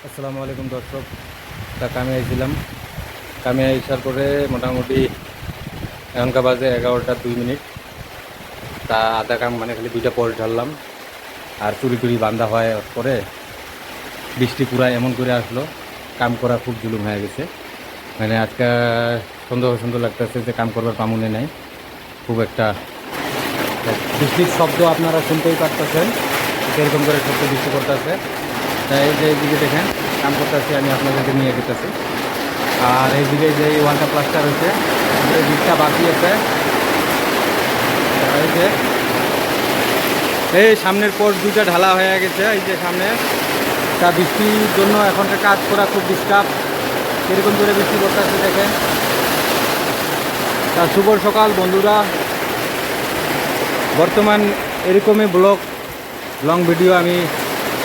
আসসালামু আলাইকুম দর্শক। তা কামে আইছিলাম, কামে আসার পরে মোটামুটি এখনকার বাজে 11টা 2 মিনিট। তা আধা কাম মানে খালি 2টা পোল ঢাললাম আর চুরি টুরি বান্ধা হয় পরে বৃষ্টি পুরা এমন করে আসলো, কাম করা খুব জুলুম হয়ে গেছে। মানে আজকে সুন্দর সুন্দর লাগতেছে যে কাম করবার পামুনে নাই খুব একটা। বৃষ্টির শব্দ আপনারা শুনতেই পারতেছেন, এরকম করে শব্দ বৃষ্টি করতেছে। তাই এই যে এইদিকে দেখেন কাম করতেছি, আমি আপনাদেরকে নিয়ে যেতেছি। আর এইদিকে যে এই ওয়ালটা প্লাস্টার হয়েছে, এই দিকটা বাকি আছে। এই যে এই সামনের পর দুইটা ঢালা হয়ে গেছে, এই যে সামনে। তা বৃষ্টির জন্য এখনকার কাজ করা খুব ডিস্টার্ব, এরকম করে বৃষ্টি করতেছে দেখেন। তা শুভ সকাল বন্ধুরা, বর্তমান এরকমই ব্লগ লং ভিডিও আমি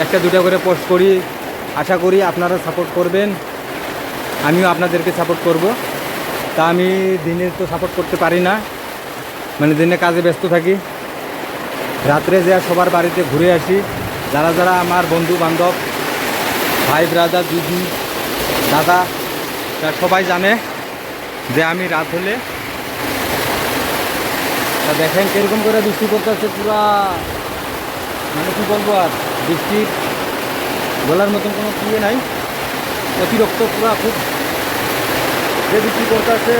একটা দুটা করে পোস্ট করি। আশা করি আপনারা সাপোর্ট করবেন, আমিও আপনাদেরকে সাপোর্ট করব। তা আমি দিনে তো সাপোর্ট করতে পারি না, মানে দিনে কাজে ব্যস্ত থাকি। রাত্রে যা সবার বাড়িতে ঘুরে আসি, যারা যারা আমার বন্ধু বান্ধব, ভাই ব্রাদার, দিদি, দাদা, তা সবাই জানে যে আমি রাত হলে, তা দেখেন কীরকম করে বৃষ্টি করতেছে পুরা। মানে কী বলবো আর, বৃষ্টি বলার মতন কোনো ইয়ে নাই, অতিরিক্ত পুরা খুব যে বৃষ্টি করতেছে।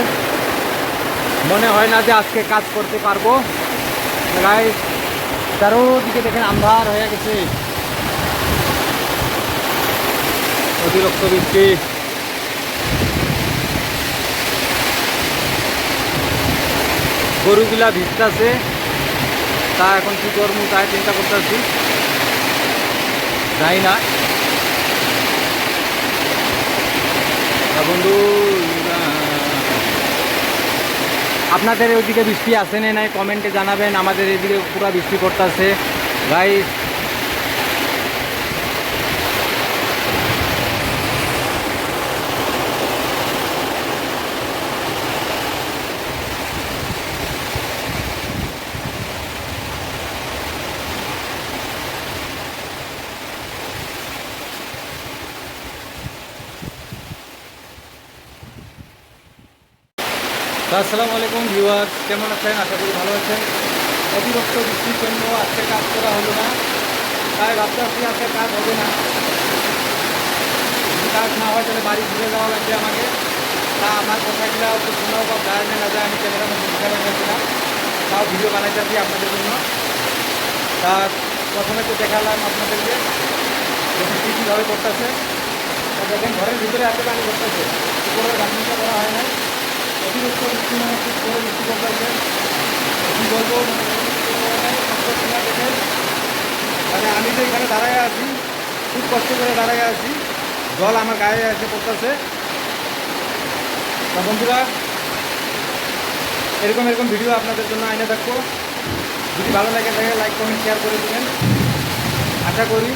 মনে হয় না যে আজকে কাজ করতে পারবো। গাইস, চারোদিকে দেখেন আন্ধার হয়ে গেছে, অতিরিক্ত বৃষ্টি। গরুগুলা ভিজতেছে, তা এখন কি করবো তাই চিন্তা করতেছি, যাই না। বন্ধু, আপনাদের ওইদিকে বৃষ্টি আসে না নাই কমেন্টে জানাবেন। আমাদের এদিকে পুরো বৃষ্টি পড়তেছে গাইস। আসসালামু আলাইকুম ভিউয়ার, কেমন আছেন? আশা করি ভালো আছেন। অতিরিক্ত বৃষ্টির জন্য আজকে কাজ করা হলো না, তাই ভাবতেছি আজকে কাজ হবে না। যদি কাজ না হয় তাহলে বাড়ি ঘুরে যাওয়া লাগবে আমাকে। তা আমার কথাগুলো একটু শোনাও বা যায় না যায়, আমি ক্যামেরার মধ্যে বুঝতে পারছিলাম, তাও ভিডিও বানাইতেছি আপনাদের জন্য। তা প্রথমে তো দেখালাম আপনাদেরকে বৃষ্টি কীভাবে করতেছে। তা দেখেন ঘরের ভিতরে এত পানি করতেছে, উপরের গাছটা করা হয় না। অতিরিক্ত বৃষ্টি মানে খুব জোরে বৃষ্টি করতেছে, কী বলবো দেখেন। মানে আমি তো এখানে দাঁড়ায় আছি, খুব কষ্ট করে দাঁড়ায় আছি, জল আমার গায়ে এসে পড়তেছে। তা বন্ধুরা, এরকম এরকম ভিডিও আপনাদের জন্য আইনে থাকবো। যদি ভালো লাগে থাকে লাইক কমেন্ট শেয়ার করে দেবেন। আশা করি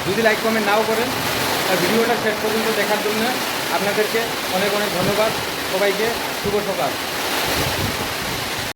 যদি লাইক কমেন্ট নাও করেন, তা ভিডিওটা শেষ পর্যন্ত দেখার জন্য আপনাদেরকে অনেক অনেক ধন্যবাদ। সবাইকে শুভ সকাল।